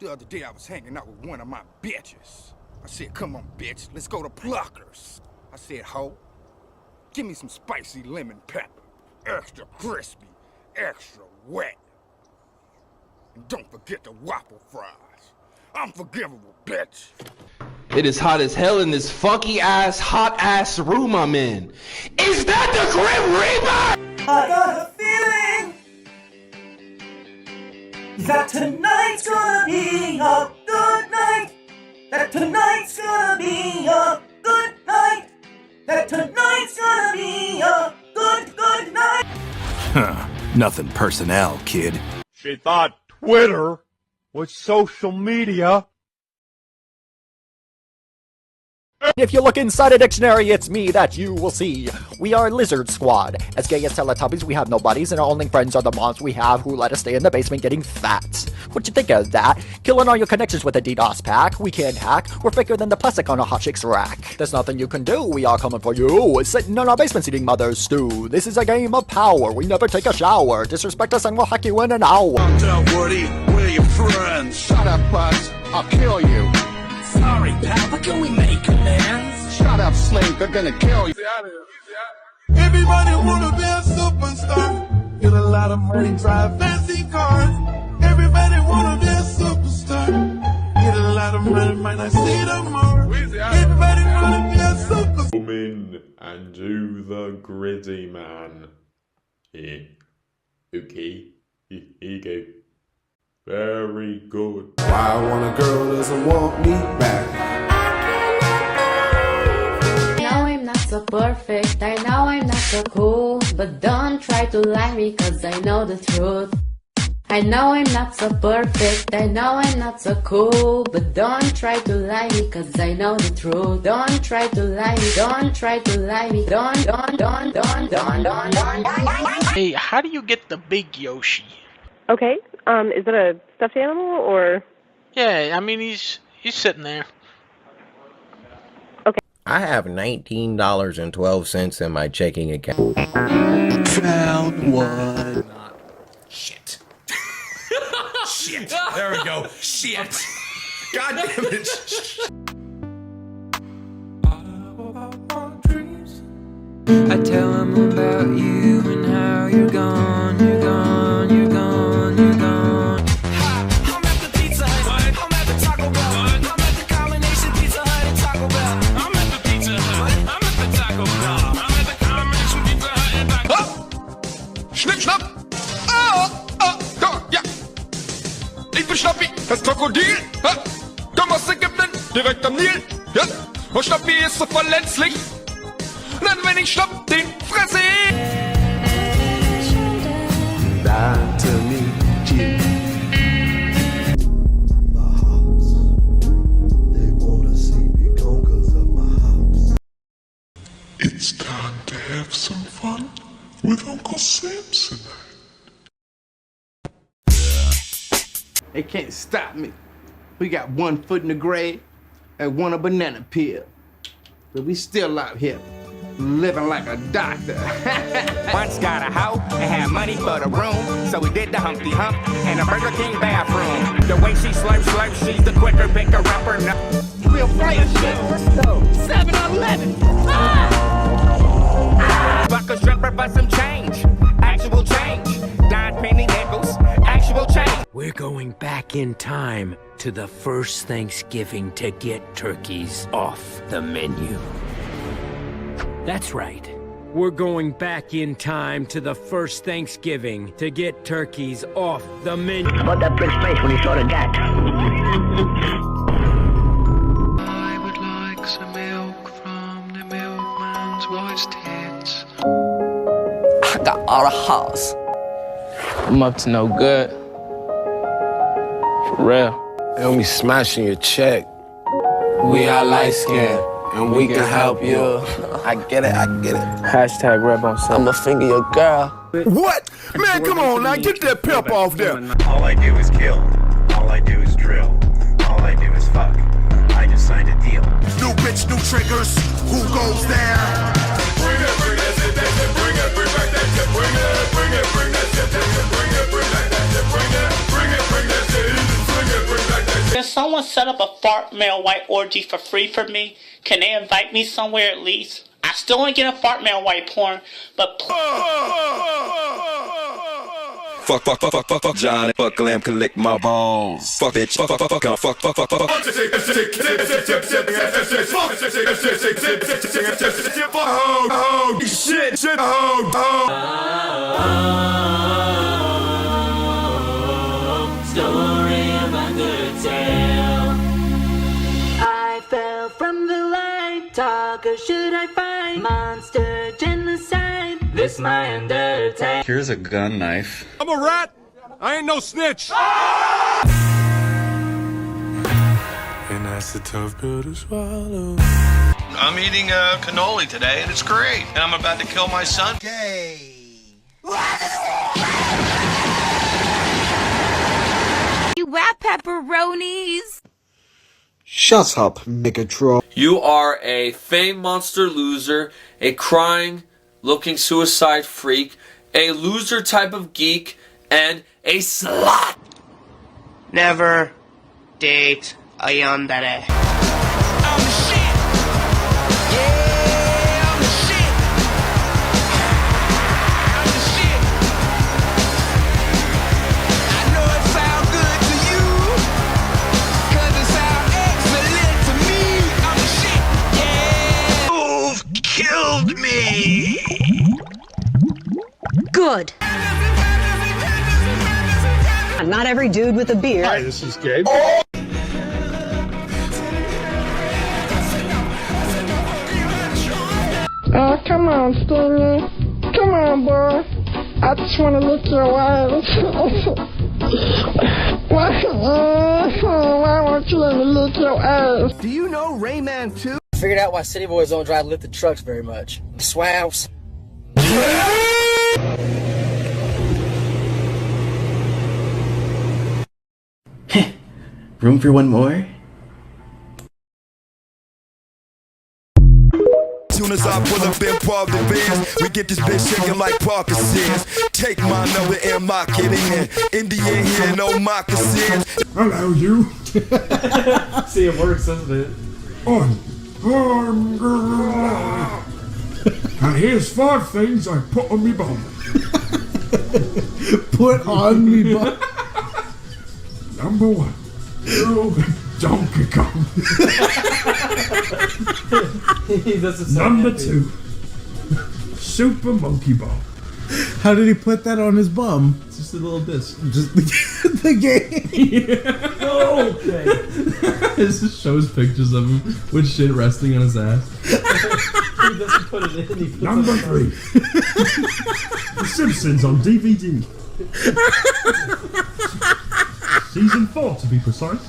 The other day I was hanging out with one of my bitches. I said, come on, bitch, let's go to Pluckers. I said, ho, give me some spicy lemon pepper. Extra crispy, extra wet. And don't forget the waffle fries. Unforgivable, bitch. It is hot as hell in this funky ass, hot ass room I'm in. Is that the Grim Reaper? I got a feeling that tonight's gonna be a good night. That tonight's gonna be a good night. That tonight's gonna be a good night. Huh, nothing personnel, kid. She thought Twitter was social media. If you look inside a dictionary, it's me that you will see. We are Lizard Squad. As gay as Teletubbies, we have no buddies, and our only friends are the moms we have who let us stay in the basement getting fat. What'd you think of that? Killing all your connections with a DDoS pack. We can't hack. We're thicker than the plastic on a hot chick's rack. There's nothing you can do. We are coming for you. Sitting in our basement eating mother's stew. This is a game of power. We never take a shower. Disrespect us and we'll hack you in an hour. Tell Woody, we're your friends. Shut up, Buzz. I'll kill you. Sorry, pal, but can we make amends? Shut up, Slink. They're gonna kill you. Everybody wanna be a superstar. Get a lot of money, drive fancy cars. Everybody wanna be a superstar. Get a lot of money, might not see them more. Everybody wanna be a superstar. Come in and do the gritty man. Yeah. Okay. Here you go. Very good. Why I want a girl doesn't want me back. I know I'm not so perfect, I know I'm not so cool, but don't try to lie me cause I know the truth. I know I'm not so perfect, I know I'm not so cool, but don't try to lie me cause I know the truth. Don't try to lie me, don't try to lie me, don't. Hey, how do you get the big Yoshi? Okay, is it a stuffed animal or? Yeah, I mean he's sitting there. Okay. I have $19.12 in my checking account. Found one. Shit. Shit. There we go. Shit. God damn it. I tell them about you and how you're gone, you're gone, you're gone, you're gone. I'm at the Pizza Hut. I'm at the Taco Bell. I'm at the combination Pizza Hut and Taco Bell. I'm at the Pizza Hut. I'm at the Taco Bell. I'm at the combination Pizza Hut and Taco Bell. Schnipp, schnapp. Da, ja. Ich bin Schnappi, das Krokodil. Komm aus Ägypten, direkt am Nil. Ja. Und Schnappi ist so verletzlich. Denn wenn ich schnapp, den fresse ich. Nice to meet you. My hops, they wanna see me go 'cause of my hops. It's time to have some fun with Uncle Samson. They can't stop me. We got one foot in the grave and one a banana peel. But we still out here, living like a doctor. Once got a hoe and had money for the room, so we did the Humpty Hump in a Burger King bathroom. The way she slurps, she's the quicker picker upper. Real fire shit. 7-Eleven. Buck a stripper for some change, actual change. Dime penny nickels, actual change. We're going back in time to the first Thanksgiving to get turkeys off the menu. That's right. We're going back in time to the first Thanksgiving to get turkeys off the menu. About that big space when you saw the gat. I would like some milk from the milkman's wife's tits. I got all the house. I'm up to no good. For real. They don't be smashing your check. We are light skinned and we can help you. I get it. Hashtag Red on set. I'ma finger your girl. What? Man, come on now. Get that pep off there. All I do is kill. All I do is drill. All I do is fuck. I just signed a deal. New bitch, new triggers. Who goes there? Bring it, bring that shit, bring it, bring back that shit, bring it, bring that shit, bring it, bring that shit, bring it, bring that shit, bring it, bring that shit, bring it, bring back that Can someone set up a fart male white orgy for free for me? Can they invite me somewhere at least? I still ain't getting fart male white porn, but Fuck, Johnny, fuck, Glam can lick my balls. Fuck, bitch, Oh, shit. Story of a good tale. I fell from the light. Talk or should I fight? Monster genocide. This my undertale. Here's a gun knife. I'm a rat. I ain't no snitch. And that's a tough pill to swallow. I'm eating cannoli today, and it's great. And I'm about to kill my son. Gay. You rat pepperonis. Shut up, Megatron. You are a fame monster loser, a crying, looking suicide freak, a loser type of geek, and a slut. never date a yandere. Killed me! Good. Not every dude with a beard. Hi, this is Gabe. Oh, come on, Stingy. Come on, boy. I just want to lick your ass. Why won't you let me lick your ass? Do you know Rayman 2? I figured out why city boys don't drive lifted trucks very much. Swabs. Room for one more? Soon as I pull up in Park the Benz, we get this bitch shaking like Parkinson's. Take my number and mock it in. Indian here, no moccasins. Hello, you. See, it works, doesn't it? Now here's 5 things I put on me bum. Put on me bum. Number 1. Donkey Kong. Number 2. Super Monkey Ball. How did he put that on his bum? Just a little disc. Just the game. Yeah. Okay. It just shows pictures of him with shit resting on his ass. He doesn't put it in. He puts Number 3. The Simpsons on DVD. Season 4 to be precise.